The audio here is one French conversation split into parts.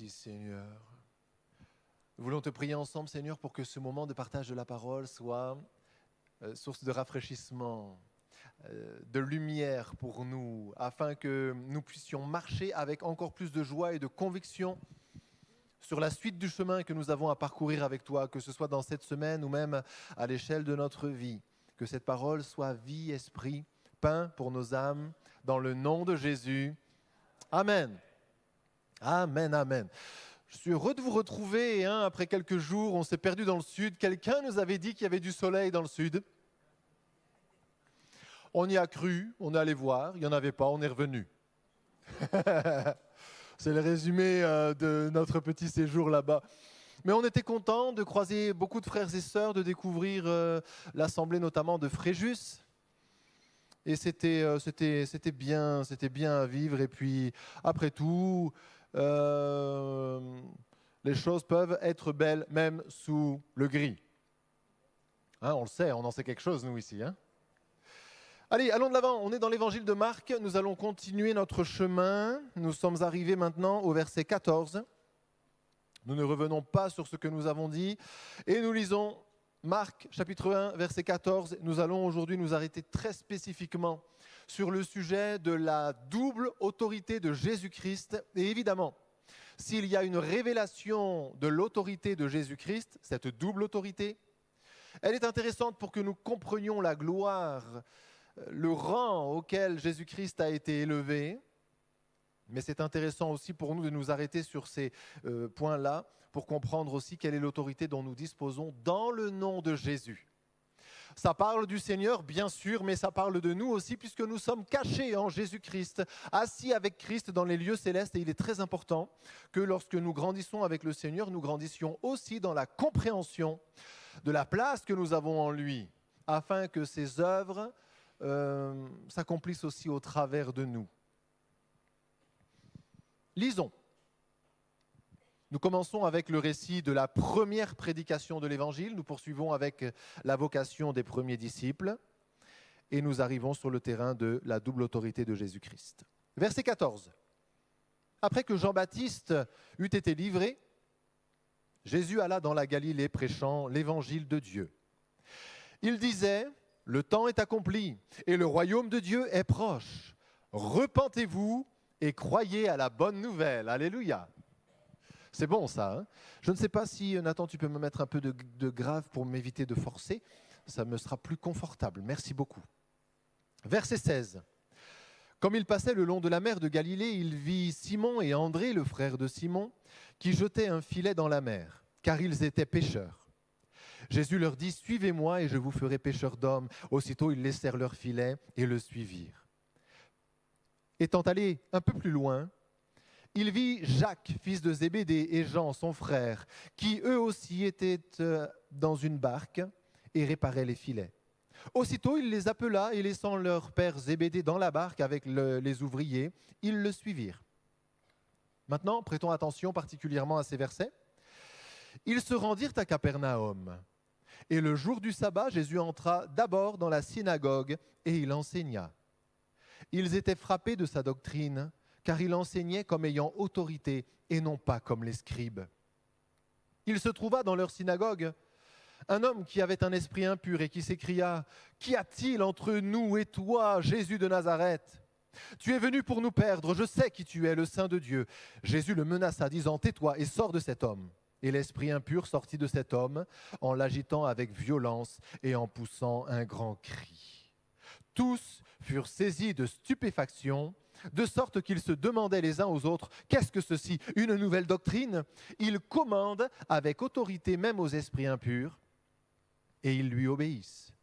Merci Seigneur. Nous voulons te prier ensemble Seigneur pour que ce moment de partage de la parole soit source de rafraîchissement, de lumière pour nous, afin que nous puissions marcher avec encore plus de joie et de conviction sur la suite du chemin que nous avons à parcourir avec toi, que ce soit dans cette semaine ou même à l'échelle de notre vie. Que cette parole soit vie, esprit, pain pour nos âmes, dans le nom de Jésus. Amen. Amen, amen. Je suis heureux de vous retrouver. Après quelques jours, on s'est perdu dans le sud. Quelqu'un nous avait dit qu'il y avait du soleil dans le sud. On y a cru, on est allé voir. Il n'y en avait pas, on est revenu. C'est le résumé de notre petit séjour là-bas. Mais on était content de croiser beaucoup de frères et sœurs, de découvrir l'assemblée notamment de Fréjus. Et c'était bien à vivre. Et puis, après tout, les choses peuvent être belles même sous le gris. Hein, on le sait, on en sait quelque chose, nous, ici. Hein. Allez, allons de l'avant. On est dans l'évangile de Marc. Nous allons continuer notre chemin. Nous sommes arrivés maintenant au verset 14. Nous ne revenons pas sur ce que nous avons dit. Et nous lisons Marc, chapitre 1, verset 14. Nous allons aujourd'hui nous arrêter très spécifiquement sur le sujet de la double autorité de Jésus-Christ. Et évidemment, s'il y a une révélation de l'autorité de Jésus-Christ, cette double autorité, elle est intéressante pour que nous comprenions la gloire, le rang auquel Jésus-Christ a été élevé. Mais c'est intéressant aussi pour nous de nous arrêter sur ces points-là pour comprendre aussi quelle est l'autorité dont nous disposons dans le nom de Jésus. Ça parle du Seigneur, bien sûr, mais ça parle de nous aussi puisque nous sommes cachés en Jésus-Christ, assis avec Christ dans les lieux célestes. Et il est très important que lorsque nous grandissons avec le Seigneur, nous grandissions aussi dans la compréhension de la place que nous avons en lui, afin que ses œuvres s'accomplissent aussi au travers de nous. Lisons. Nous commençons avec le récit de la première prédication de l'Évangile. Nous poursuivons avec la vocation des premiers disciples. Et nous arrivons sur le terrain de la double autorité de Jésus-Christ. Verset 14. Après que Jean-Baptiste eut été livré, Jésus alla dans la Galilée prêchant l'Évangile de Dieu. Il disait, « Le temps est accompli et le royaume de Dieu est proche. Repentez-vous et croyez à la bonne nouvelle. » Alléluia. C'est bon ça. Hein? Je ne sais pas si, Nathan, tu peux me mettre un peu de grave pour m'éviter de forcer. Ça me sera plus confortable. Merci beaucoup. Verset 16. Comme il passait le long de la mer de Galilée, il vit Simon et André, le frère de Simon, qui jetaient un filet dans la mer, car ils étaient pêcheurs. Jésus leur dit, « Suivez-moi et je vous ferai pêcheurs d'hommes. » Aussitôt, ils laissèrent leur filet et le suivirent. Étant allé un peu plus loin, il vit Jacques, fils de Zébédée, et Jean, son frère, qui eux aussi étaient dans une barque et réparaient les filets. Aussitôt, il les appela et laissant leur père Zébédée dans la barque avec les ouvriers, ils le suivirent. Maintenant, prêtons attention particulièrement à ces versets. Ils se rendirent à Capernaum. Et le jour du sabbat, Jésus entra d'abord dans la synagogue et il enseigna. Ils étaient frappés de sa doctrine, car il enseignait comme ayant autorité et non pas comme les scribes. Il se trouva dans leur synagogue un homme qui avait un esprit impur et qui s'écria « Qu'y a-t-il entre nous et toi, Jésus de Nazareth ? Tu es venu pour nous perdre, je sais qui tu es, le Saint de Dieu. » Jésus le menaça, disant « Tais-toi et sors de cet homme. » Et l'esprit impur sortit de cet homme en l'agitant avec violence et en poussant un grand cri. Tous furent saisis de stupéfaction, de sorte qu'ils se demandaient les uns aux autres « Qu'est-ce que ceci ? Une nouvelle doctrine ?» Il commande avec autorité même aux esprits impurs, et ils lui obéissent.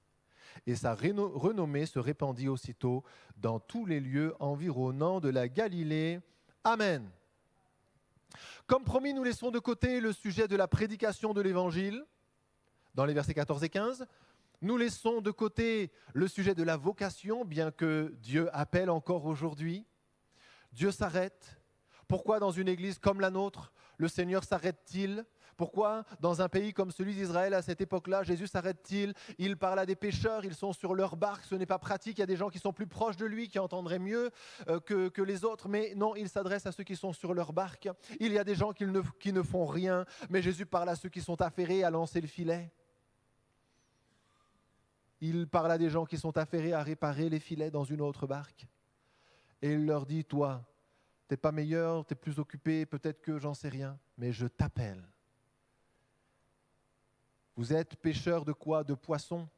Et sa renommée se répandit aussitôt dans tous les lieux environnants de la Galilée. Amen. Comme promis, nous laissons de côté le sujet de la prédication de l'Évangile, dans les versets 14 et 15. Nous laissons de côté le sujet de la vocation, bien que Dieu appelle encore aujourd'hui. Dieu s'arrête Pourquoi dans une église comme la nôtre, le Seigneur s'arrête-t-il? Pourquoi dans un pays comme celui d'Israël à cette époque-là, Jésus s'arrête-t-il? Il parle à des pécheurs, ils sont sur leur barque, ce n'est pas pratique, il y a des gens qui sont plus proches de lui, qui entendraient mieux que les autres, mais non, il s'adresse à ceux qui sont sur leur barque. Il y a des gens qui ne font rien, mais Jésus parle à ceux qui sont affairés à lancer le filet. Il parle à des gens qui sont affairés à réparer les filets dans une autre barque. Et il leur dit, toi, tu n'es pas meilleur, tu es plus occupé, peut-être que j'en sais rien, mais je t'appelle. Vous êtes pêcheurs de quoi? De poissons.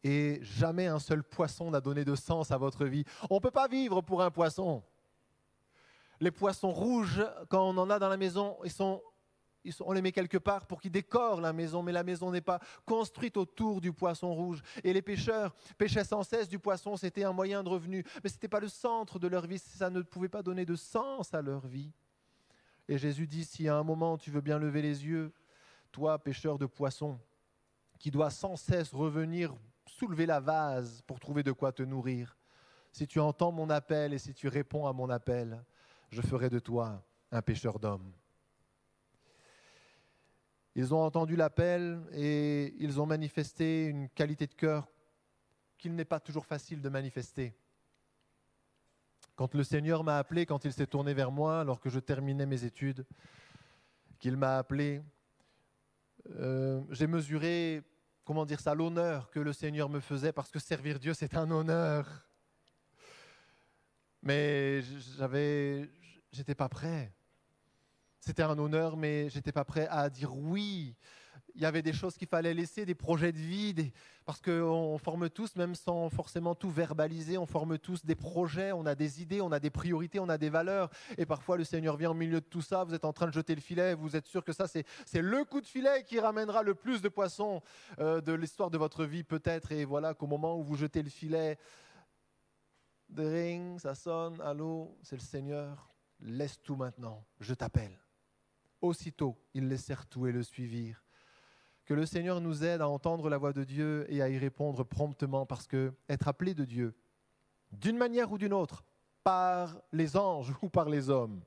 Et jamais un seul poisson n'a donné de sens à votre vie. On ne peut pas vivre pour un poisson. Les poissons rouges, quand on en a dans la maison, on les met quelque part pour qu'ils décorent la maison, mais la maison n'est pas construite autour du poisson rouge. Et les pêcheurs pêchaient sans cesse du poisson, c'était un moyen de revenu, mais ce n'était pas le centre de leur vie, ça ne pouvait pas donner de sens à leur vie. Et Jésus dit, si à un moment tu veux bien lever les yeux, toi, pêcheur de poissons, qui dois sans cesse revenir soulever la vase pour trouver de quoi te nourrir, si tu entends mon appel et si tu réponds à mon appel, je ferai de toi un pêcheur d'hommes. Ils ont entendu l'appel et ils ont manifesté une qualité de cœur qu'il n'est pas toujours facile de manifester. Quand le Seigneur m'a appelé, quand il s'est tourné vers moi, alors que je terminais mes études, qu'il m'a appelé, j'ai mesuré, l'honneur que le Seigneur me faisait, parce que servir Dieu, c'est un honneur. Mais j'étais pas prêt. C'était un honneur, mais je n'étais pas prêt à dire oui. Il y avait des choses qu'il fallait laisser, des projets de vie, parce qu'on forme tous, même sans forcément tout verbaliser, on forme tous des projets, on a des idées, on a des priorités, on a des valeurs. Et parfois, le Seigneur vient au milieu de tout ça, vous êtes en train de jeter le filet, vous êtes sûr que ça, c'est le coup de filet qui ramènera le plus de poissons de l'histoire de votre vie, peut-être. Et voilà qu'au moment où vous jetez le filet, dring, ça sonne, allô, c'est le Seigneur, laisse tout maintenant, je t'appelle. Aussitôt, ils laissèrent tout et le suivirent. Que le Seigneur nous aide à entendre la voix de Dieu et à y répondre promptement, parce que être appelé de Dieu, d'une manière ou d'une autre, par les anges ou par les hommes,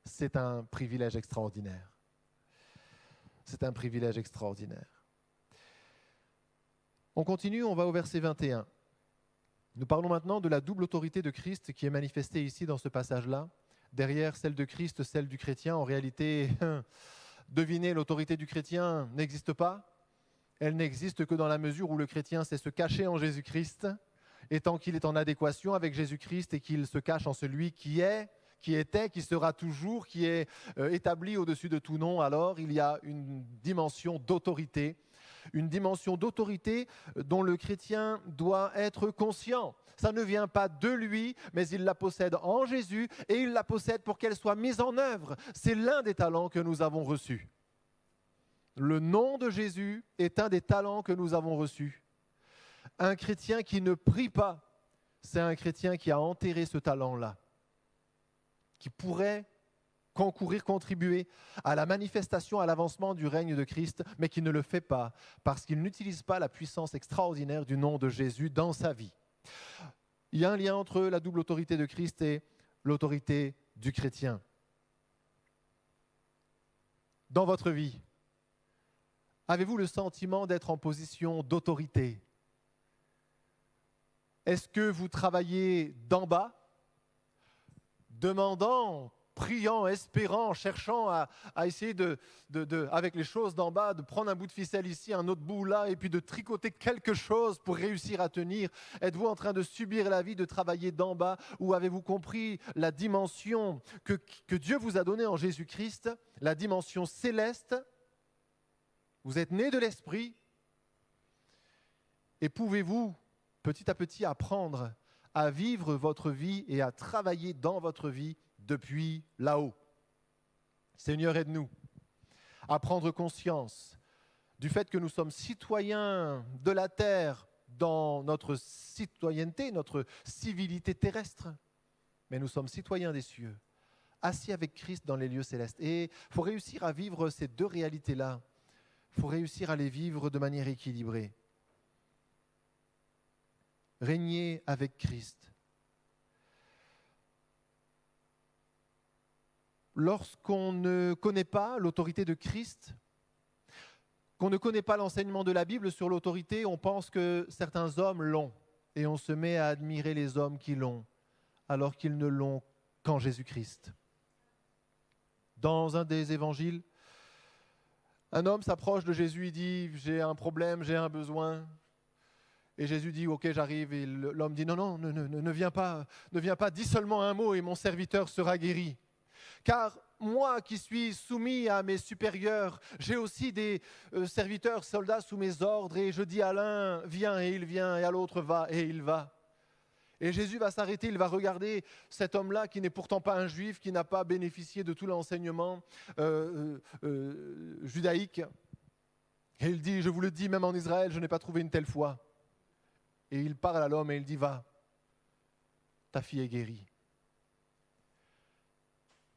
c'est un privilège extraordinaire. C'est un privilège extraordinaire. On continue, on va au verset 21. Nous parlons maintenant de la double autorité de Christ qui est manifestée ici dans ce passage-là. Derrière celle de Christ, celle du chrétien, en réalité, devinez, l'autorité du chrétien n'existe pas. Elle n'existe que dans la mesure où le chrétien sait se cacher en Jésus-Christ, et tant qu'il est en adéquation avec Jésus-Christ et qu'il se cache en celui qui est, qui était, qui sera toujours, qui est établi au-dessus de tout nom, alors il y a une dimension d'autorité dont le chrétien doit être conscient. Ça ne vient pas de lui, mais il la possède en Jésus et il la possède pour qu'elle soit mise en œuvre. C'est l'un des talents que nous avons reçus. Le nom de Jésus est un des talents que nous avons reçus. Un chrétien qui ne prie pas, c'est un chrétien qui a enterré ce talent-là, qui pourrait concourir, contribuer à la manifestation, à l'avancement du règne de Christ, mais qui ne le fait pas parce qu'il n'utilise pas la puissance extraordinaire du nom de Jésus dans sa vie. Il y a un lien entre la double autorité de Christ et l'autorité du chrétien. Dans votre vie, avez-vous le sentiment d'être en position d'autorité? Est-ce que vous travaillez d'en bas, demandant, priant, espérant, cherchant à essayer avec les choses d'en bas, de prendre un bout de ficelle ici, un autre bout là, et puis de tricoter quelque chose pour réussir à tenir? Êtes-vous en train de subir la vie, de travailler d'en bas, ou avez-vous compris la dimension que Dieu vous a donnée en Jésus-Christ, la dimension céleste? Vous êtes nés de l'Esprit, et pouvez-vous petit à petit apprendre à vivre votre vie et à travailler dans votre vie depuis là-haut? Seigneur, aide-nous à prendre conscience du fait que nous sommes citoyens de la terre dans notre citoyenneté, notre civilité terrestre, mais nous sommes citoyens des cieux, assis avec Christ dans les lieux célestes. Et il faut réussir à vivre ces deux réalités-là. Il faut réussir à les vivre de manière équilibrée. Régner avec Christ. lorsqu'on ne connaît pas l'autorité de Christ, qu'on ne connaît pas l'enseignement de la Bible sur l'autorité, on pense que certains hommes l'ont et on se met à admirer les hommes qui l'ont, alors qu'ils ne l'ont qu'en Jésus-Christ. Dans un des évangiles, un homme s'approche de Jésus, il dit « j'ai un problème, j'ai un besoin ». Et Jésus dit « ok, j'arrive ». Et l'homme dit « non, ne viens pas, dis seulement un mot et mon serviteur sera guéri. Car moi qui suis soumis à mes supérieurs, j'ai aussi des serviteurs, soldats sous mes ordres, et je dis à l'un « viens » et il vient, et à l'autre « va » et il va. Et Jésus va s'arrêter, il va regarder cet homme-là qui n'est pourtant pas un juif, qui n'a pas bénéficié de tout l'enseignement judaïque. Et il dit, je vous le dis, même en Israël, je n'ai pas trouvé une telle foi. Et il parle à l'homme et il dit, va, ta fille est guérie.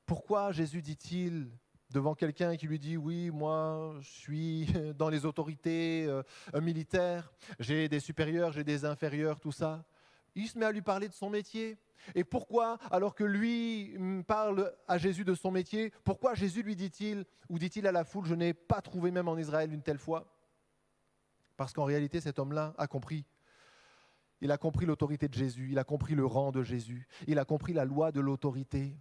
Pourquoi Jésus dit-il devant quelqu'un qui lui dit, oui, moi, je suis dans les autorités militaires, j'ai des supérieurs, j'ai des inférieurs, tout ça. Il se met à lui parler de son métier. Et pourquoi, alors que lui parle à Jésus de son métier, pourquoi Jésus lui dit-il, ou dit-il à la foule, je n'ai pas trouvé même en Israël une telle foi? Parce qu'en réalité, cet homme-là a compris. Il a compris l'autorité de Jésus, il a compris le rang de Jésus, il a compris la loi de l'autorité.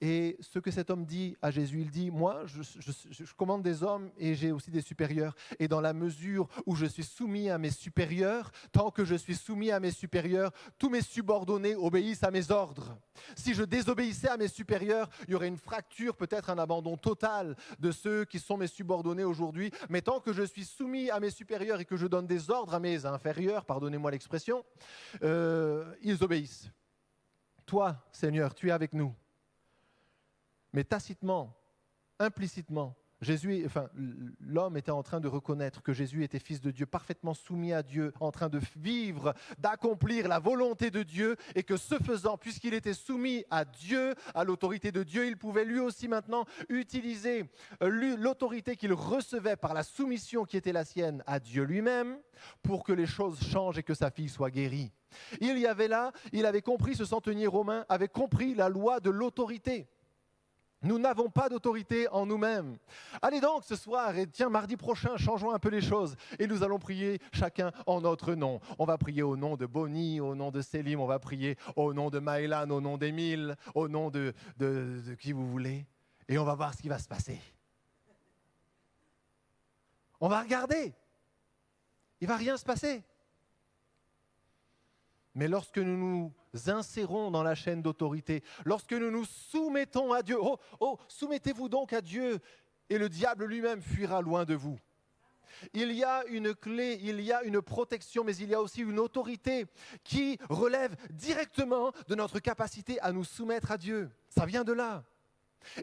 Et ce que cet homme dit à Jésus, il dit, moi, je commande des hommes et j'ai aussi des supérieurs. Et dans la mesure où je suis soumis à mes supérieurs, tant que je suis soumis à mes supérieurs, tous mes subordonnés obéissent à mes ordres. Si je désobéissais à mes supérieurs, il y aurait une fracture, peut-être un abandon total de ceux qui sont mes subordonnés aujourd'hui. Mais tant que je suis soumis à mes supérieurs et que je donne des ordres à mes inférieurs, pardonnez-moi l'expression, ils obéissent. Toi, Seigneur, tu es avec nous. Mais tacitement, implicitement, l'homme était en train de reconnaître que Jésus était fils de Dieu, parfaitement soumis à Dieu, en train de vivre, d'accomplir la volonté de Dieu, et que ce faisant, puisqu'il était soumis à Dieu, à l'autorité de Dieu, il pouvait lui aussi maintenant utiliser l'autorité qu'il recevait par la soumission qui était la sienne à Dieu lui-même, pour que les choses changent et que sa fille soit guérie. Il avait compris, ce centenier romain avait compris la loi de l'autorité. Nous n'avons pas d'autorité en nous-mêmes. Allez donc ce soir, et tiens, mardi prochain, changeons un peu les choses. Et nous allons prier chacun en notre nom. On va prier au nom de Bonnie, au nom de Célim, on va prier au nom de Maëlan, au nom d'Émile, au nom de qui vous voulez. Et on va voir ce qui va se passer. On va regarder. Il ne va rien se passer. Mais lorsque nous nous insérons dans la chaîne d'autorité, lorsque nous nous soumettons à Dieu, soumettez-vous donc à Dieu et le diable lui-même fuira loin de vous. Il y a une clé, il y a une protection, mais il y a aussi une autorité qui relève directement de notre capacité à nous soumettre à Dieu. Ça vient de là.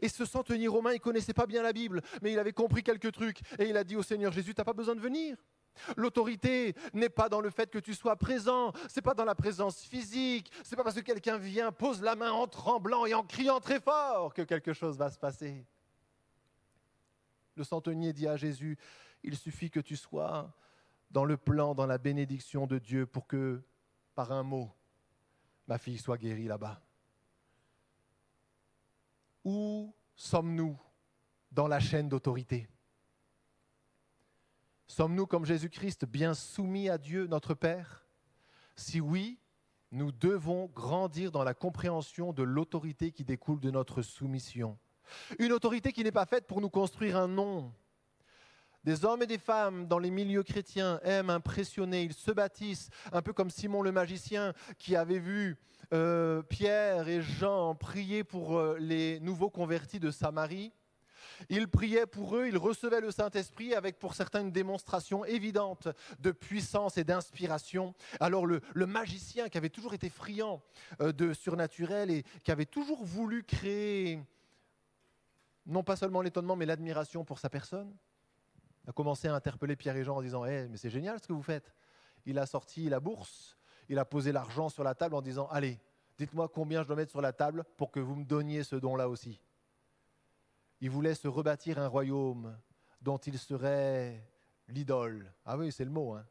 Et ce centenier romain, il ne connaissait pas bien la Bible, mais il avait compris quelques trucs et il a dit au Seigneur Jésus, tu n'as pas besoin de venir. L'autorité n'est pas dans le fait que tu sois présent, ce n'est pas dans la présence physique, ce n'est pas parce que quelqu'un vient, pose la main en tremblant et en criant très fort que quelque chose va se passer. Le centenier dit à Jésus, il suffit que tu sois dans le plan, dans la bénédiction de Dieu pour que, par un mot, ma fille soit guérie là-bas. Où sommes-nous dans la chaîne d'autorité ? Sommes-nous comme Jésus-Christ bien soumis à Dieu, notre Père? Si oui, nous devons grandir dans la compréhension de l'autorité qui découle de notre soumission. Une autorité qui n'est pas faite pour nous construire un nom. Des hommes et des femmes dans les milieux chrétiens aiment impressionner, ils se bâtissent, un peu comme Simon le magicien qui avait vu Pierre et Jean prier pour les nouveaux convertis de Samarie. Il priait pour eux, il recevait le Saint-Esprit avec pour certains une démonstration évidente de puissance et d'inspiration. Alors le magicien qui avait toujours été friand de surnaturel et qui avait toujours voulu créer non pas seulement l'étonnement mais l'admiration pour sa personne, a commencé à interpeller Pierre et Jean en disant « mais c'est génial ce que vous faites ». Il a sorti la bourse, il a posé l'argent sur la table en disant « Allez, dites-moi combien je dois mettre sur la table pour que vous me donniez ce don-là aussi ». Il voulait se rebâtir un royaume dont il serait l'idole. Ah oui, c'est le mot, hein,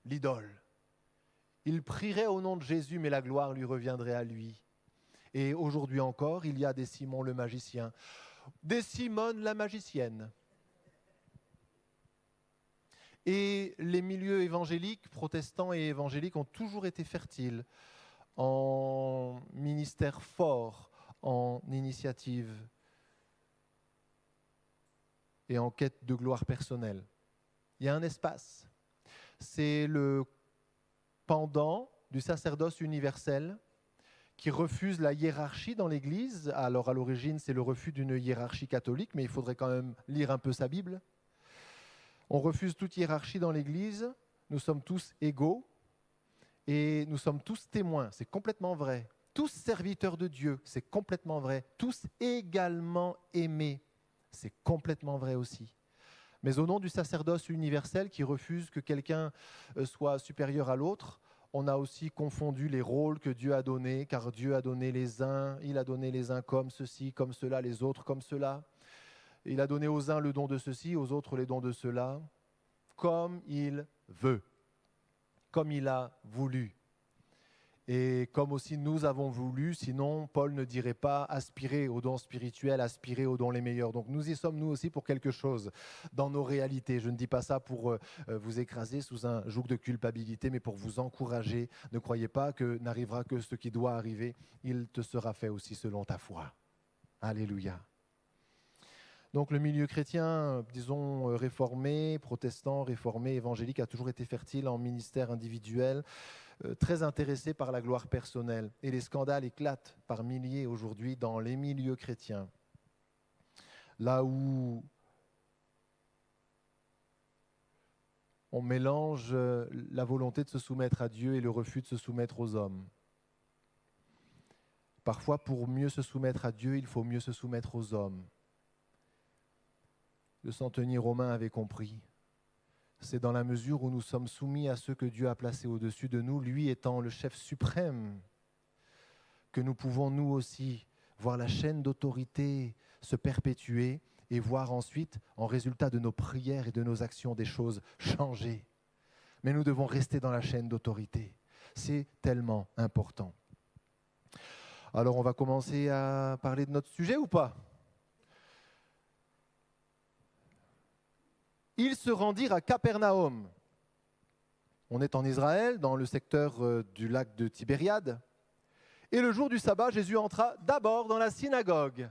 l'idole. Il prierait au nom de Jésus, mais la gloire lui reviendrait à lui. Et aujourd'hui encore, il y a des Simon le magicien, des Simone la magicienne. Et les milieux évangéliques, protestants et évangéliques, ont toujours été fertiles en ministère fort, en initiative et en quête de gloire personnelle. Il y a un espace. C'est le pendant du sacerdoce universel qui refuse la hiérarchie dans l'Église. Alors à l'origine, c'est le refus d'une hiérarchie catholique, mais il faudrait quand même lire un peu sa Bible. On refuse toute hiérarchie dans l'Église. Nous sommes tous égaux et nous sommes tous témoins. C'est complètement vrai. Tous serviteurs de Dieu, c'est complètement vrai. Tous également aimés, c'est complètement vrai aussi. Mais au nom du sacerdoce universel qui refuse que quelqu'un soit supérieur à l'autre, on a aussi confondu les rôles que Dieu a donnés, car Dieu a donné les uns, il a donné les uns comme ceci, comme cela, les autres comme cela. Il a donné aux uns le don de ceci, aux autres les dons de cela, comme il veut, comme il a voulu. Et comme aussi nous avons voulu, sinon Paul ne dirait pas aspirer aux dons spirituels, aspirer aux dons les meilleurs. Donc nous y sommes nous aussi pour quelque chose dans nos réalités. Je ne dis pas ça pour vous écraser sous un joug de culpabilité, mais pour vous encourager. Ne croyez pas que n'arrivera que ce qui doit arriver. Il te sera fait aussi selon ta foi. Alléluia. Donc le milieu chrétien, disons réformé, protestant, réformé, évangélique, a toujours été fertile en ministère individuel, très intéressé par la gloire personnelle. Et les scandales éclatent par milliers aujourd'hui dans les milieux chrétiens. Là où on mélange la volonté de se soumettre à Dieu et le refus de se soumettre aux hommes. Parfois, pour mieux se soumettre à Dieu, il faut mieux se soumettre aux hommes. Le centenier romain avait compris. C'est dans la mesure où nous sommes soumis à ceux que Dieu a placés au-dessus de nous, lui étant le chef suprême, que nous pouvons nous aussi voir la chaîne d'autorité se perpétuer et voir ensuite, en résultat de nos prières et de nos actions, des choses changer. Mais nous devons rester dans la chaîne d'autorité. C'est tellement important. Alors on va commencer à parler de notre sujet ou pas ? Ils se rendirent à Capernaum. On est en Israël, dans le secteur du lac de Tibériade. Et le jour du sabbat, Jésus entra d'abord dans la synagogue.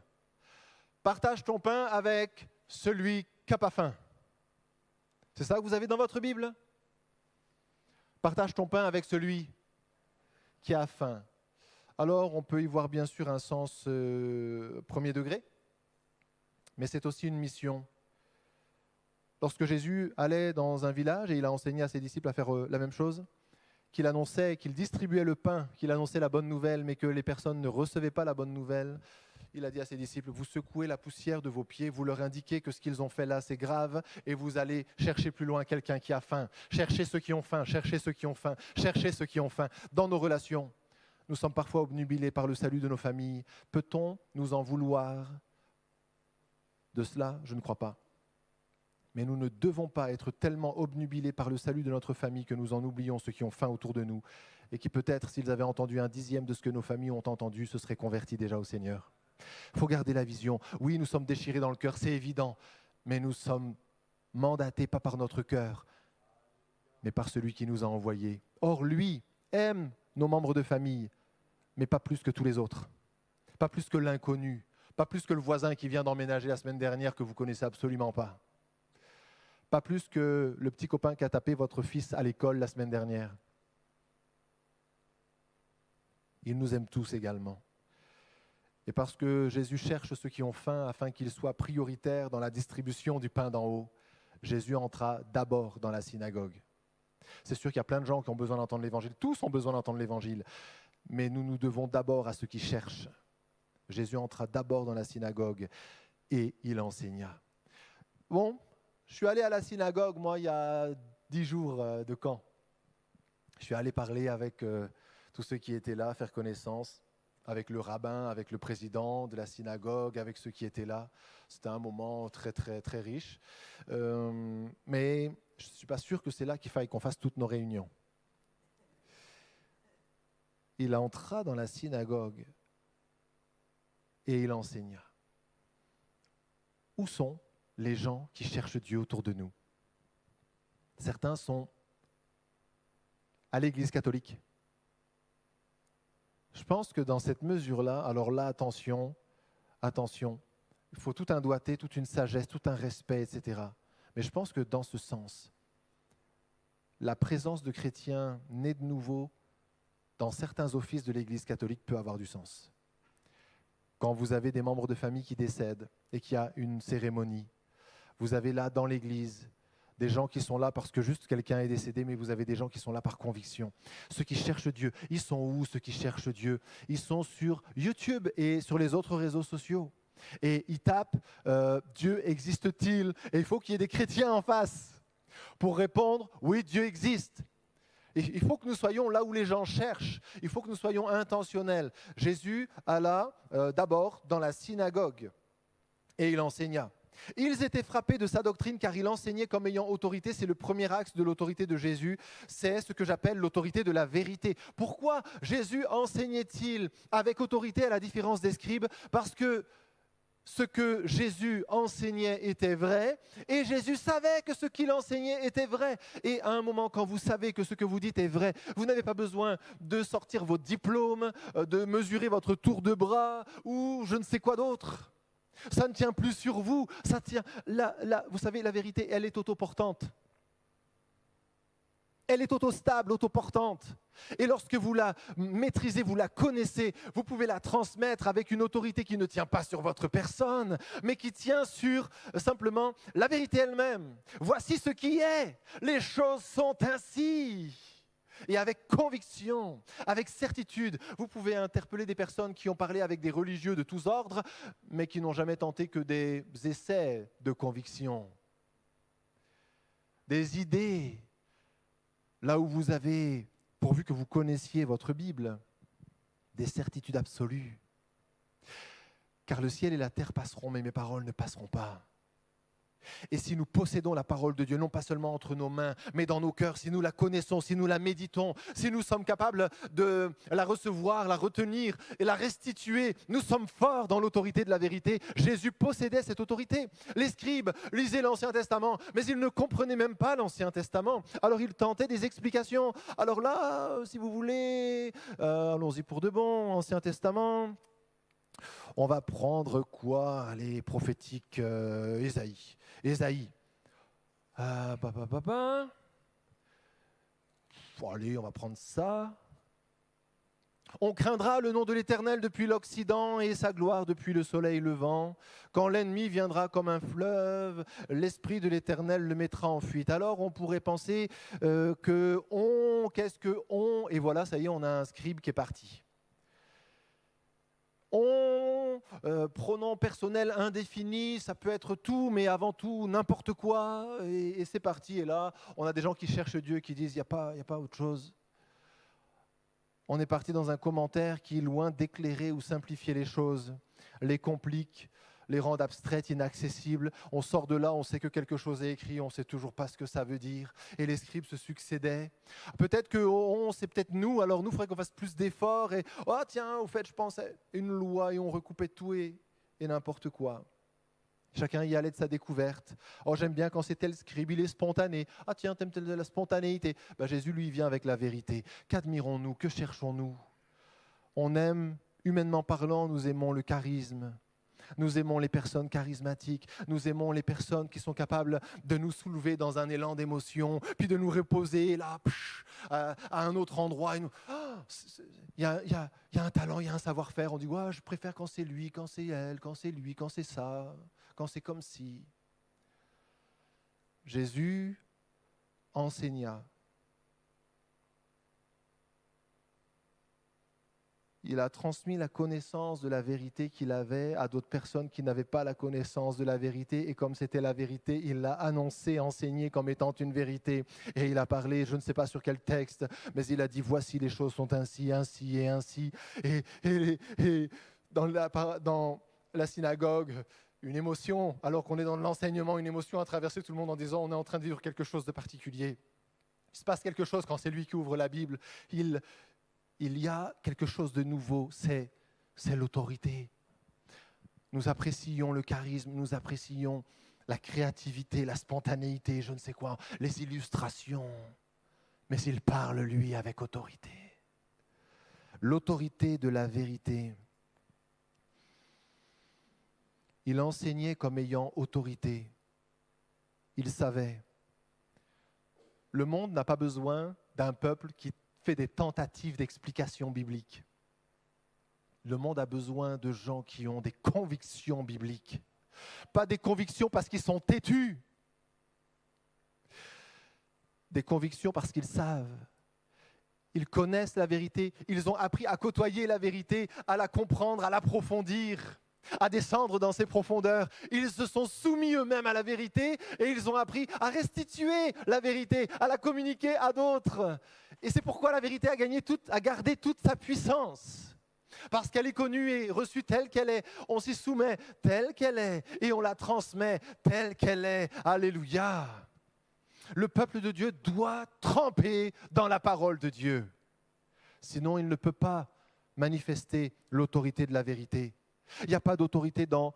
Partage ton pain avec celui qui n'a pas faim. C'est ça que vous avez dans votre Bible ? Partage ton pain avec celui qui a faim. Alors, on peut y voir bien sûr un sens premier degré, mais c'est aussi une mission. Lorsque Jésus allait dans un village et il a enseigné à ses disciples à faire la même chose, qu'il annonçait, qu'il distribuait le pain, qu'il annonçait la bonne nouvelle, mais que les personnes ne recevaient pas la bonne nouvelle, il a dit à ses disciples, vous secouez la poussière de vos pieds, vous leur indiquez que ce qu'ils ont fait là, c'est grave, et vous allez chercher plus loin quelqu'un qui a faim. Cherchez ceux qui ont faim, cherchez ceux qui ont faim, cherchez ceux qui ont faim. Dans nos relations, nous sommes parfois obnubilés par le salut de nos familles. Peut-on nous en vouloir de cela? Je ne crois pas. Mais nous ne devons pas être tellement obnubilés par le salut de notre famille que nous en oublions ceux qui ont faim autour de nous et qui peut-être, s'ils avaient entendu un dixième de ce que nos familles ont entendu, se seraient convertis déjà au Seigneur. Il faut garder la vision. Oui, nous sommes déchirés dans le cœur, c'est évident, mais nous sommes mandatés pas par notre cœur, mais par celui qui nous a envoyés. Or, lui aime nos membres de famille, mais pas plus que tous les autres, pas plus que l'inconnu, pas plus que le voisin qui vient d'emménager la semaine dernière que vous ne connaissez absolument pas. Pas plus que le petit copain qui a tapé votre fils à l'école la semaine dernière. Il nous aime tous également. Et parce que Jésus cherche ceux qui ont faim afin qu'ils soient prioritaires dans la distribution du pain d'en haut, Jésus entra d'abord dans la synagogue. C'est sûr qu'il y a plein de gens qui ont besoin d'entendre l'Évangile. Tous ont besoin d'entendre l'Évangile. Mais nous nous devons d'abord à ceux qui cherchent. Jésus entra d'abord dans la synagogue et il enseigna. Bon, je suis allé à la synagogue, moi, il y a 10 jours de camp. Je suis allé parler avec tous ceux qui étaient là, faire connaissance, avec le rabbin, avec le président de la synagogue, avec ceux qui étaient là. C'était un moment très, très, très riche. Mais je ne suis pas sûr que c'est là qu'il faille qu'on fasse toutes nos réunions. Il entra dans la synagogue. et il enseigna. Où sont les gens qui cherchent Dieu autour de nous? Certains sont à l'Église catholique. Je pense que dans cette mesure-là, alors là, attention, il faut tout un doigté, toute une sagesse, tout un respect, etc. Mais je pense que dans ce sens, la présence de chrétiens nés de nouveau dans certains offices de l'Église catholique peut avoir du sens. Quand vous avez des membres de famille qui décèdent et qu'il y a une cérémonie, vous avez là dans l'Église des gens qui sont là parce que juste quelqu'un est décédé, mais vous avez des gens qui sont là par conviction. Ceux qui cherchent Dieu, ils sont où ceux qui cherchent Dieu? Ils sont sur YouTube et sur les autres réseaux sociaux. Et ils tapent Dieu existe-t-il? Et il faut qu'il y ait des chrétiens en face pour répondre oui, Dieu existe. Et il faut que nous soyons là où les gens cherchent. Il faut que nous soyons intentionnels. Jésus alla d'abord dans la synagogue et il enseigna. Ils étaient frappés de sa doctrine car il enseignait comme ayant autorité. C'est le premier axe de l'autorité de Jésus. C'est ce que j'appelle l'autorité de la vérité. Pourquoi Jésus enseignait-il avec autorité à la différence des scribes? Parce que ce que Jésus enseignait était vrai et Jésus savait que ce qu'il enseignait était vrai. Et à un moment, quand vous savez que ce que vous dites est vrai, vous n'avez pas besoin de sortir vos diplômes, de mesurer votre tour de bras ou je ne sais quoi d'autre. Ça ne tient plus sur vous, ça tient. Vous savez, la vérité, elle est autoportante. Elle est autostable, autoportante. Et lorsque vous la maîtrisez, vous la connaissez, vous pouvez la transmettre avec une autorité qui ne tient pas sur votre personne, mais qui tient sur simplement la vérité elle-même. Voici ce qui est. Les choses sont ainsi. Et avec conviction, avec certitude, vous pouvez interpeller des personnes qui ont parlé avec des religieux de tous ordres, mais qui n'ont jamais tenté que des essais de conviction. Des idées, là où vous avez, pourvu que vous connaissiez votre Bible, des certitudes absolues. Car le ciel et la terre passeront, mais mes paroles ne passeront pas. Et si nous possédons la parole de Dieu, non pas seulement entre nos mains, mais dans nos cœurs, si nous la connaissons, si nous la méditons, si nous sommes capables de la recevoir, la retenir et la restituer, nous sommes forts dans l'autorité de la vérité. Jésus possédait cette autorité. Les scribes lisaient l'Ancien Testament, mais ils ne comprenaient même pas l'Ancien Testament. Alors ils tentaient des explications. Alors là, si vous voulez, allons-y pour de bon, Ancien Testament. On va prendre quoi? Les prophétiques Ésaïe. Allez, on va prendre ça. On craindra le nom de l'Éternel depuis l'Occident et sa gloire depuis le soleil levant. Quand l'ennemi viendra comme un fleuve, l'Esprit de l'Éternel le mettra en fuite. Alors on pourrait penser qu'est-ce que on? Et voilà, ça y est, on a un scribe qui est parti. Pronom personnel indéfini, ça peut être tout, mais avant tout n'importe quoi, et c'est parti. Et là, on a des gens qui cherchent Dieu, qui disent, il n'y a pas autre chose. On est parti dans un commentaire qui, loin d'éclairer ou simplifier les choses, les complique, les rend abstraites, inaccessibles. On sort de là, on sait que quelque chose est écrit, on ne sait toujours pas ce que ça veut dire. Et les scribes se succédaient. Peut-être que c'est peut-être nous, alors nous, il faudrait qu'on fasse plus d'efforts. Et tiens, au fait, je pense à une loi et on recoupait tout et n'importe quoi. Chacun y allait de sa découverte. J'aime bien quand c'est tel scribe, il est spontané. Tiens, t'aimes la spontanéité. Jésus, lui, vient avec la vérité. Qu'admirons-nous? Que cherchons-nous? On aime, humainement parlant, nous aimons le charisme. Nous aimons les personnes charismatiques, nous aimons les personnes qui sont capables de nous soulever dans un élan d'émotion, puis de nous reposer là, à un autre endroit. Il y a un talent, il y a un savoir-faire. On dit, je préfère quand c'est lui, quand c'est elle, quand c'est lui, quand c'est ça, quand c'est comme si. Jésus enseigna. Il a transmis la connaissance de la vérité qu'il avait à d'autres personnes qui n'avaient pas la connaissance de la vérité. Et comme c'était la vérité, il l'a annoncé, enseigné comme étant une vérité. Et il a parlé, je ne sais pas sur quel texte, mais il a dit, voici les choses sont ainsi, ainsi et ainsi. Et dans la synagogue, une émotion, alors qu'on est dans l'enseignement, une émotion a traversé tout le monde en disant, on est en train de vivre quelque chose de particulier. Il se passe quelque chose quand c'est lui qui ouvre la Bible. Il y a quelque chose de nouveau, c'est l'autorité. nous apprécions le charisme, nous apprécions la créativité, la spontanéité, je ne sais quoi, les illustrations. Mais il parle, lui, avec autorité. L'autorité de la vérité. Il enseignait comme ayant autorité. Il savait. Le monde n'a pas besoin d'un peuple qui fait des tentatives d'explication biblique. Le monde a besoin de gens qui ont des convictions bibliques. Pas des convictions parce qu'ils sont têtus. Des convictions parce qu'ils savent. Ils connaissent la vérité. Ils ont appris à côtoyer la vérité, à la comprendre, à l'approfondir, à descendre dans ses profondeurs. Ils se sont soumis eux-mêmes à la vérité et ils ont appris à restituer la vérité, à la communiquer à d'autres. Et c'est pourquoi la vérité a gardé toute sa puissance. Parce qu'elle est connue et reçue telle qu'elle est. On s'y soumet telle qu'elle est et on la transmet telle qu'elle est. Alléluia. Le peuple de Dieu doit tremper dans la parole de Dieu. Sinon, il ne peut pas manifester l'autorité de la vérité. Il n'y a pas d'autorité dans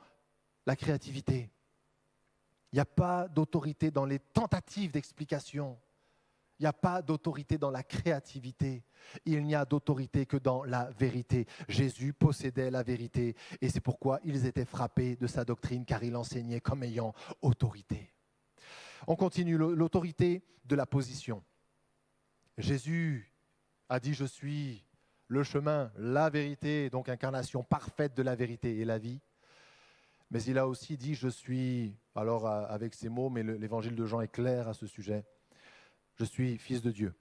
la créativité. Il n'y a pas d'autorité dans les tentatives d'explication. Il n'y a pas d'autorité dans la créativité. Il n'y a d'autorité que dans la vérité. Jésus possédait la vérité et c'est pourquoi ils étaient frappés de sa doctrine car il enseignait comme ayant autorité. On continue, l'autorité de la position. Jésus a dit « Je suis le chemin, la vérité », donc incarnation parfaite de la vérité et la vie. Mais il a aussi dit « Je suis », alors avec ces mots, mais l'évangile de Jean est clair à ce sujet, « Je suis fils de Dieu ».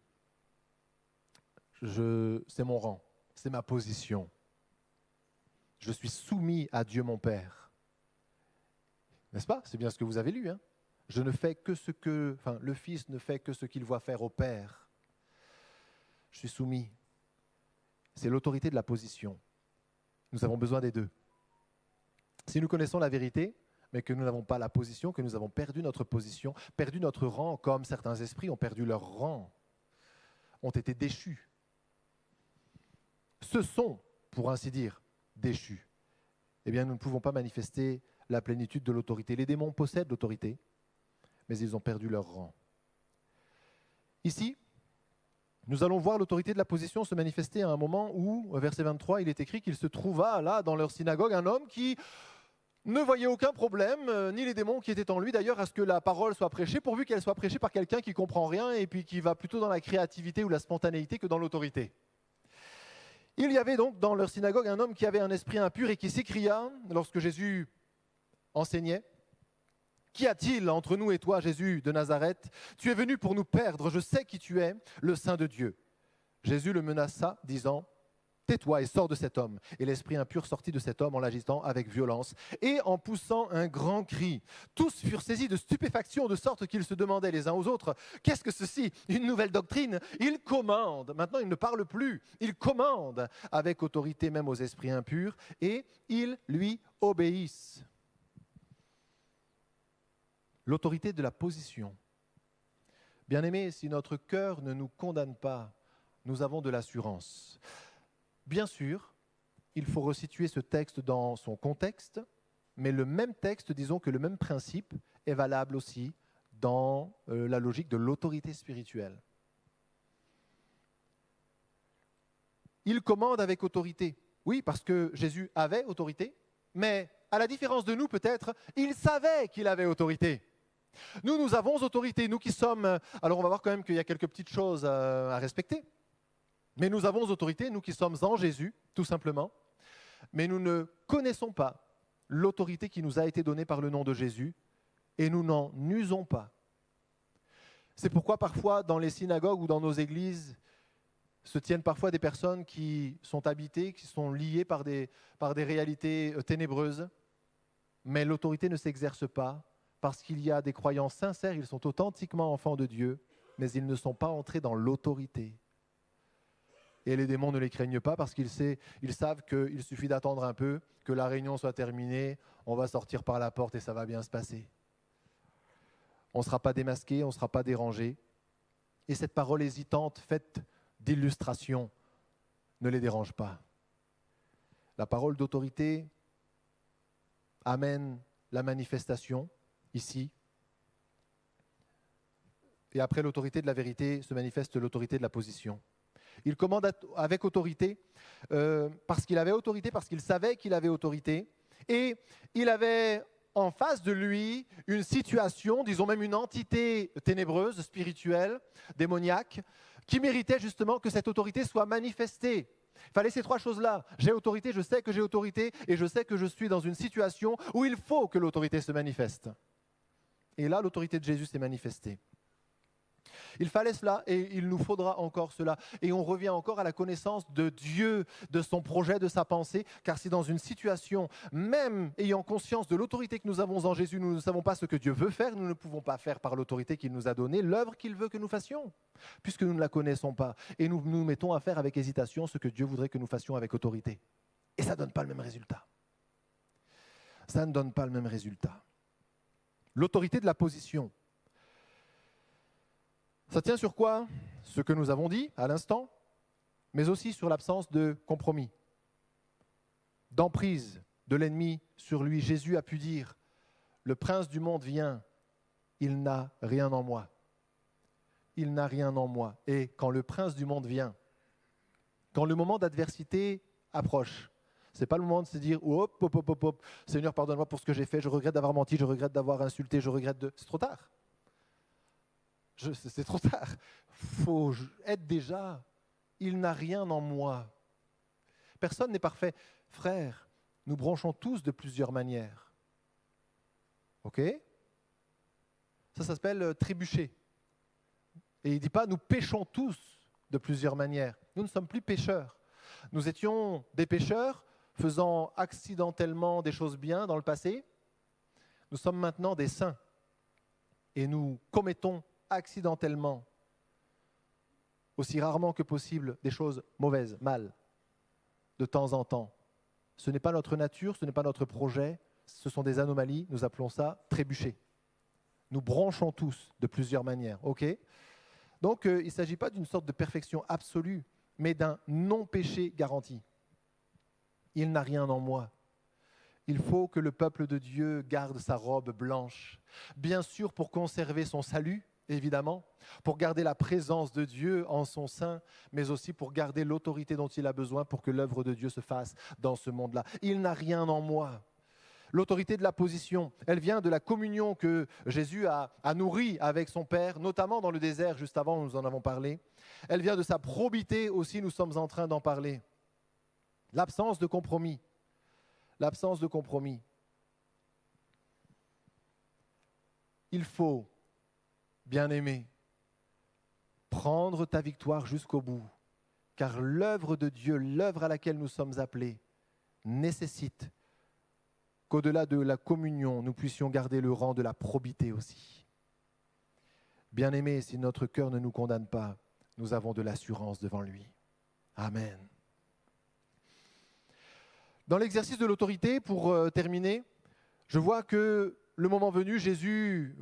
C'est mon rang, c'est ma position. Je suis soumis à Dieu mon Père. N'est-ce pas? C'est bien ce que vous avez lu. Je ne fais que le Fils ne fait que ce qu'il voit faire au Père. Je suis soumis. C'est l'autorité de la position. Nous avons besoin des deux. Si nous connaissons la vérité, mais que nous n'avons pas la position, que nous avons perdu notre position, perdu notre rang, comme certains esprits ont perdu leur rang, ont été déchus. Ce sont, pour ainsi dire, déchus. Eh bien, nous ne pouvons pas manifester la plénitude de l'autorité. Les démons possèdent l'autorité, mais ils ont perdu leur rang. Ici, nous allons voir l'autorité de la position se manifester à un moment où, au verset 23, il est écrit qu'il se trouva là, dans leur synagogue, un homme qui ne voyait aucun problème, ni les démons qui étaient en lui d'ailleurs, à ce que la parole soit prêchée, pourvu qu'elle soit prêchée par quelqu'un qui ne comprend rien et puis qui va plutôt dans la créativité ou la spontanéité que dans l'autorité. Il y avait donc dans leur synagogue un homme qui avait un esprit impur et qui s'écria, lorsque Jésus enseignait, « Qu'y a-t-il entre nous et toi, Jésus de Nazareth? Tu es venu pour nous perdre, je sais qui tu es, le Saint de Dieu. » Jésus le menaça, disant, « Tais-toi et sors de cet homme. » Et l'esprit impur sortit de cet homme en l'agitant avec violence et en poussant un grand cri. Tous furent saisis de stupéfaction, de sorte qu'ils se demandaient les uns aux autres, « Qu'est-ce que ceci? Une nouvelle doctrine ?» Il commande, maintenant il ne parle plus, il commande avec autorité même aux esprits impurs et ils lui obéissent. L'autorité de la position. Bien-aimés, si notre cœur ne nous condamne pas, nous avons de l'assurance. Bien sûr, il faut resituer ce texte dans son contexte, mais le même texte, disons que le même principe, est valable aussi dans la logique de l'autorité spirituelle. Il commande avec autorité. Oui, parce que Jésus avait autorité, mais à la différence de nous peut-être, il savait qu'il avait autorité. Nous avons autorité, nous qui sommes... Alors on va voir quand même qu'il y a quelques petites choses à respecter. Mais nous avons autorité, nous qui sommes en Jésus, tout simplement. Mais nous ne connaissons pas l'autorité qui nous a été donnée par le nom de Jésus et nous n'en usons pas. C'est pourquoi parfois dans les synagogues ou dans nos églises se tiennent parfois des personnes qui sont habitées, qui sont liées par des réalités ténébreuses, mais l'autorité ne s'exerce pas parce qu'il y a des croyants sincères, ils sont authentiquement enfants de Dieu, mais ils ne sont pas entrés dans l'autorité. Et les démons ne les craignent pas parce qu'ils savent qu'il suffit d'attendre un peu, que la réunion soit terminée, on va sortir par la porte et ça va bien se passer. On ne sera pas démasqué, on ne sera pas dérangé. Et cette parole hésitante, faite d'illustration, ne les dérange pas. La parole d'autorité amène la manifestation, ici. Et après l'autorité de la vérité se manifeste l'autorité de la position. Il commande avec autorité, parce qu'il avait autorité, parce qu'il savait qu'il avait autorité. Et il avait en face de lui une situation, disons même une entité ténébreuse, spirituelle, démoniaque, qui méritait justement que cette autorité soit manifestée. Il fallait ces trois choses-là. J'ai autorité, je sais que j'ai autorité, et je sais que je suis dans une situation où il faut que l'autorité se manifeste. Et là, l'autorité de Jésus s'est manifestée. Il fallait cela et il nous faudra encore cela. Et on revient encore à la connaissance de Dieu, de son projet, de sa pensée, car si dans une situation, même ayant conscience de l'autorité que nous avons en Jésus, nous ne savons pas ce que Dieu veut faire, nous ne pouvons pas faire par l'autorité qu'il nous a donnée l'œuvre qu'il veut que nous fassions, puisque nous ne la connaissons pas. Et nous nous mettons à faire avec hésitation ce que Dieu voudrait que nous fassions avec autorité. Et ça ne donne pas le même résultat. Ça ne donne pas le même résultat. L'autorité de la position. Ça tient sur quoi? Ce que nous avons dit à l'instant, mais aussi sur l'absence de compromis, d'emprise de l'ennemi sur lui. Jésus a pu dire, le prince du monde vient, il n'a rien en moi. Il n'a rien en moi. Et quand le prince du monde vient, quand le moment d'adversité approche, ce n'est pas le moment de se dire, hop, hop, hop, hop, hop, Seigneur, pardonne-moi pour ce que j'ai fait, je regrette d'avoir menti, je regrette d'avoir insulté, je regrette de... C'est trop tard. C'est trop tard. Il faut être déjà. Il n'a rien en moi. Personne n'est parfait. Frères, nous branchons tous de plusieurs manières. OK? Ça s'appelle trébucher. Et il ne dit pas nous péchons tous de plusieurs manières. Nous ne sommes plus pécheurs. Nous étions des pécheurs faisant accidentellement des choses bien dans le passé. Nous sommes maintenant des saints. Et nous commettons accidentellement, aussi rarement que possible, des choses mauvaises, mal, de temps en temps. Ce n'est pas notre nature, ce n'est pas notre projet, ce sont des anomalies, nous appelons ça trébucher. Nous branchons tous de plusieurs manières, ok? Donc il ne s'agit pas d'une sorte de perfection absolue, mais d'un non-péché garanti. Il n'a rien en moi. Il faut que le peuple de Dieu garde sa robe blanche, bien sûr pour conserver son salut, évidemment, pour garder la présence de Dieu en son sein, mais aussi pour garder l'autorité dont il a besoin pour que l'œuvre de Dieu se fasse dans ce monde-là. Il n'a rien en moi. L'autorité de la position, elle vient de la communion que Jésus a nourrie avec son Père, notamment dans le désert, juste avant, nous en avons parlé. Elle vient de sa probité aussi, nous sommes en train d'en parler. L'absence de compromis. L'absence de compromis. Il faut, bien-aimé, prendre ta victoire jusqu'au bout, car l'œuvre de Dieu, l'œuvre à laquelle nous sommes appelés, nécessite qu'au-delà de la communion, nous puissions garder le rang de la probité aussi. Bien-aimé, si notre cœur ne nous condamne pas, nous avons de l'assurance devant lui. Amen. Dans l'exercice de l'autorité, pour terminer, je vois que le moment venu, Jésus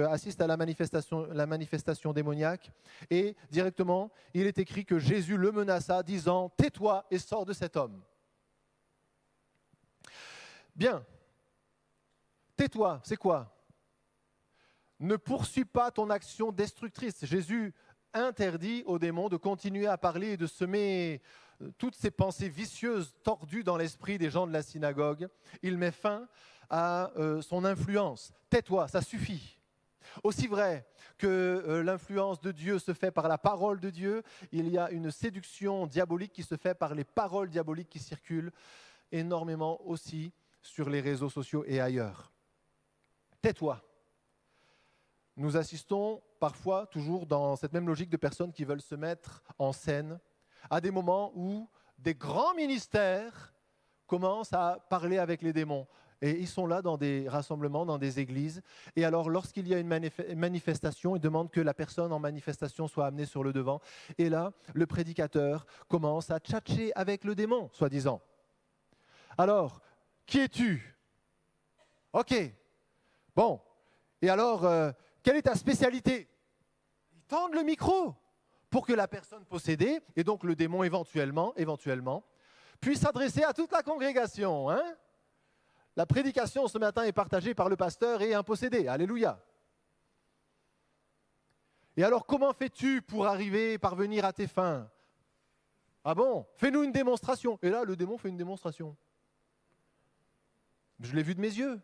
assiste à la manifestation démoniaque et directement, il est écrit que Jésus le menaça, disant « Tais-toi et sors de cet homme ». Bien, tais-toi, c'est quoi? Ne poursuis pas ton action destructrice. Jésus interdit aux démons de continuer à parler et de semer toutes ces pensées vicieuses tordues dans l'esprit des gens de la synagogue. Il met fin à son influence. Tais-toi, ça suffit. Aussi vrai que l'influence de Dieu se fait par la parole de Dieu, il y a une séduction diabolique qui se fait par les paroles diaboliques qui circulent énormément aussi sur les réseaux sociaux et ailleurs. Tais-toi. Nous assistons parfois, toujours dans cette même logique de personnes qui veulent se mettre en scène, à des moments où des grands ministères commencent à parler avec les démons. Et ils sont là dans des rassemblements, dans des églises. Et alors, lorsqu'il y a une manifestation, ils demandent que la personne en manifestation soit amenée sur le devant. Et là, le prédicateur commence à tchatcher avec le démon, soi-disant. Alors, qui es-tu? Ok. Bon. Et alors, quelle est ta spécialité? Ils tendent le micro pour que la personne possédée, et donc le démon éventuellement, puisse s'adresser à toute la congrégation. Hein? La prédication ce matin est partagée par le pasteur et un possédé. Alléluia. Et alors, comment fais-tu pour parvenir à tes fins? Ah bon? Fais-nous une démonstration. Et là, le démon fait une démonstration. Je l'ai vu de mes yeux.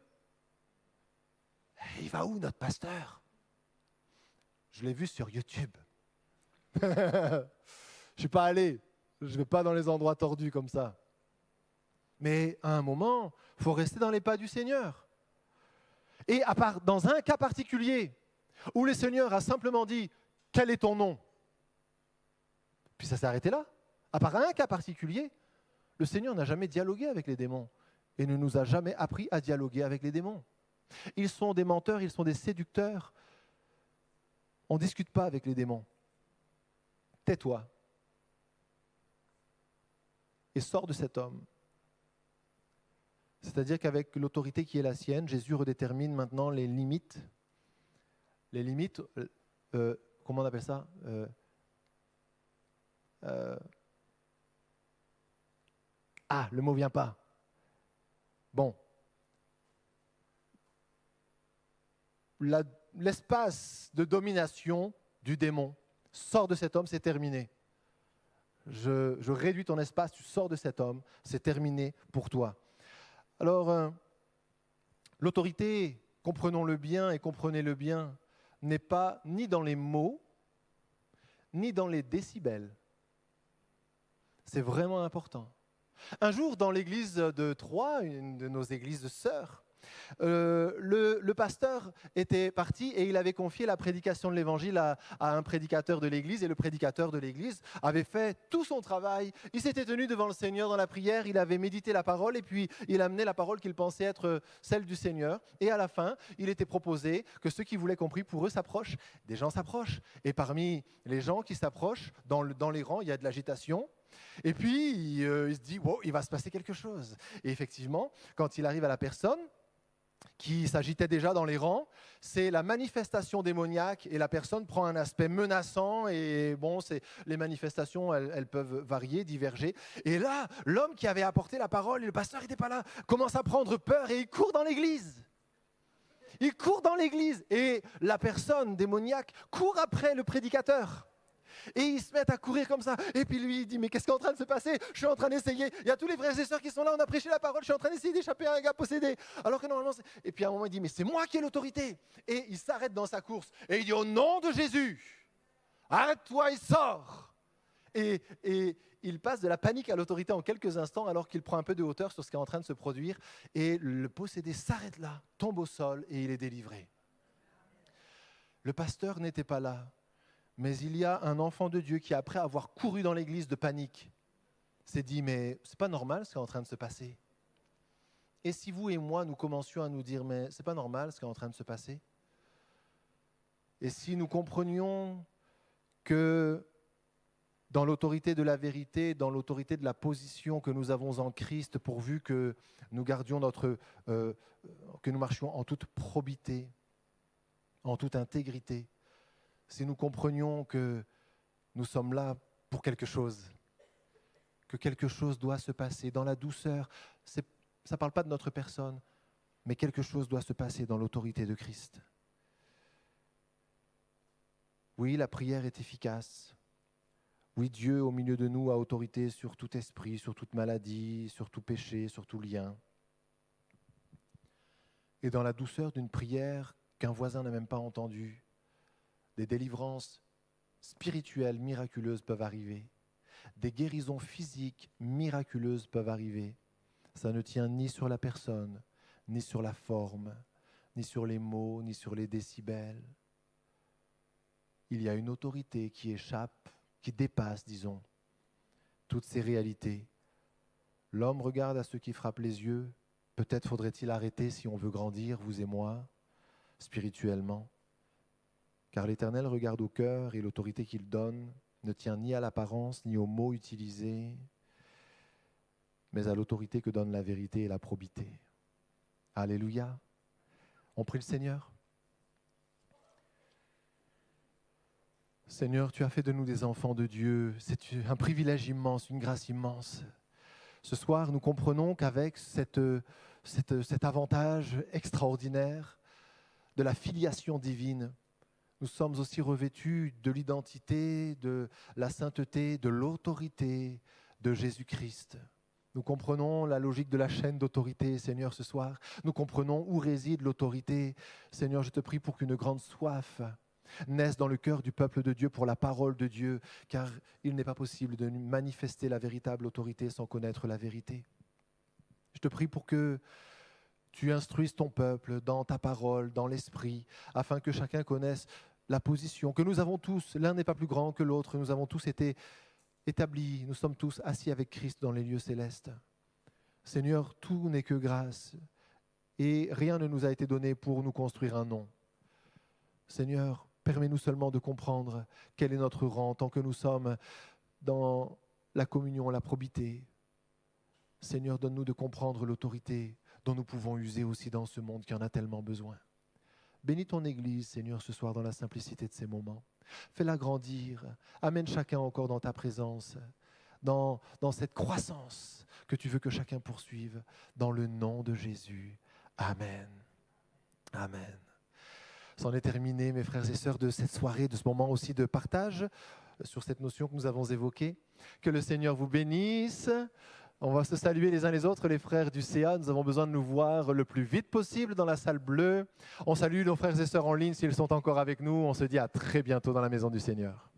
Il va où, notre pasteur? Je l'ai vu sur YouTube. Je ne suis pas allé. Je ne vais pas dans les endroits tordus comme ça. Mais à un moment, il faut rester dans les pas du Seigneur. Et à part, dans un cas particulier, où le Seigneur a simplement dit « Quel est ton nom ?» Puis ça s'est arrêté là. À part un cas particulier, le Seigneur n'a jamais dialogué avec les démons et ne nous a jamais appris à dialoguer avec les démons. Ils sont des menteurs, ils sont des séducteurs. On ne discute pas avec les démons. Tais-toi et sors de cet homme. C'est-à-dire qu'avec l'autorité qui est la sienne, Jésus redétermine maintenant les limites. Les limites, comment on appelle ça? Le mot ne vient pas. Bon. L'espace de domination du démon sort de cet homme, c'est terminé. Je réduis ton espace, tu sors de cet homme, c'est terminé pour toi. Alors, l'autorité, comprenons-le bien et comprenez-le bien, n'est pas ni dans les mots, ni dans les décibels. C'est vraiment important. Un jour, dans l'église de Troyes, une de nos églises de sœurs, le pasteur était parti et il avait confié la prédication de l'évangile à un prédicateur de l'église, et le prédicateur de l'église avait fait tout son travail. Il s'était tenu devant le Seigneur dans la prière, il avait médité la parole et puis il amenait la parole qu'il pensait être celle du Seigneur, et à la fin il était proposé que ceux qui voulaient compris pour eux s'approchent. Des gens s'approchent, et parmi les gens qui s'approchent, dans les rangs, il y a de l'agitation. Et puis il se dit wow, il va se passer quelque chose. Et effectivement, quand il arrive à la personne qui s'agitait déjà dans les rangs, c'est la manifestation démoniaque, et la personne prend un aspect menaçant, et bon, les manifestations, elles peuvent varier, diverger. Et là, l'homme qui avait apporté la parole, et le pasteur n'était pas là, commence à prendre peur et il court dans l'église. Il court dans l'église, et la personne démoniaque court après le prédicateur. Et ils se mettent à courir comme ça. Et puis lui, il dit, mais qu'est-ce qui est en train de se passer? Je suis en train d'essayer. Il y a tous les frères et sœurs qui sont là, on a prêché la parole. Je suis en train d'essayer d'échapper à un gars possédé. Alors que normalement, et puis à un moment, il dit, mais c'est moi qui ai l'autorité. Et il s'arrête dans sa course. Et il dit, au nom de Jésus, arrête-toi et sors. Et il passe de la panique à l'autorité en quelques instants, alors qu'il prend un peu de hauteur sur ce qui est en train de se produire. Et le possédé s'arrête là, tombe au sol, et il est délivré. Le pasteur n'était pas là. Mais il y a un enfant de Dieu qui, après avoir couru dans l'église de panique, s'est dit, mais c'est pas normal ce qui est en train de se passer. Et si vous et moi, nous commencions à nous dire, mais c'est pas normal ce qui est en train de se passer? Et si nous comprenions que dans l'autorité de la vérité, dans l'autorité de la position que nous avons en Christ, pourvu que nous gardions que nous marchions en toute probité, en toute intégrité, si nous comprenions que nous sommes là pour quelque chose, que quelque chose doit se passer dans la douceur, ça ne parle pas de notre personne, mais quelque chose doit se passer dans l'autorité de Christ. Oui, la prière est efficace. Oui, Dieu au milieu de nous a autorité sur tout esprit, sur toute maladie, sur tout péché, sur tout lien. Et dans la douceur d'une prière qu'un voisin n'a même pas entendue, des délivrances spirituelles miraculeuses peuvent arriver. Des guérisons physiques miraculeuses peuvent arriver. Ça ne tient ni sur la personne, ni sur la forme, ni sur les mots, ni sur les décibels. Il y a une autorité qui échappe, qui dépasse, disons, toutes ces réalités. L'homme regarde à ceux qui frappent les yeux. Peut-être faudrait-il arrêter si on veut grandir, vous et moi, spirituellement. Car l'Éternel regarde au cœur, et l'autorité qu'il donne ne tient ni à l'apparence, ni aux mots utilisés, mais à l'autorité que donne la vérité et la probité. Alléluia. On prie le Seigneur. Seigneur, tu as fait de nous des enfants de Dieu. C'est un privilège immense, une grâce immense. Ce soir, nous comprenons qu'avec cet avantage extraordinaire de la filiation divine. Nous sommes aussi revêtus de l'identité, de la sainteté, de l'autorité de Jésus-Christ. Nous comprenons la logique de la chaîne d'autorité, Seigneur, ce soir. Nous comprenons où réside l'autorité. Seigneur, je te prie pour qu'une grande soif naisse dans le cœur du peuple de Dieu pour la parole de Dieu, car il n'est pas possible de manifester la véritable autorité sans connaître la vérité. Je te prie pour que tu instruises ton peuple dans ta parole, dans l'esprit, afin que chacun connaisse la position que nous avons tous. L'un n'est pas plus grand que l'autre, nous avons tous été établis, nous sommes tous assis avec Christ dans les lieux célestes. Seigneur, tout n'est que grâce et rien ne nous a été donné pour nous construire un nom. Seigneur, permets-nous seulement de comprendre quel est notre rang tant que nous sommes dans la communion, la probité. Seigneur, donne-nous de comprendre l'autorité dont nous pouvons user aussi dans ce monde qui en a tellement besoin. Bénis ton Église, Seigneur, ce soir dans la simplicité de ces moments. Fais-la grandir. Amène chacun encore dans ta présence, dans cette croissance que tu veux que chacun poursuive. Dans le nom de Jésus. Amen. Amen. C'en est terminé, mes frères et sœurs, de cette soirée, de ce moment aussi de partage sur cette notion que nous avons évoquée. Que le Seigneur vous bénisse. On va se saluer les uns les autres, les frères du CA. Nous avons besoin de nous voir le plus vite possible dans la salle bleue. On salue nos frères et sœurs en ligne s'ils sont encore avec nous. On se dit à très bientôt dans la maison du Seigneur.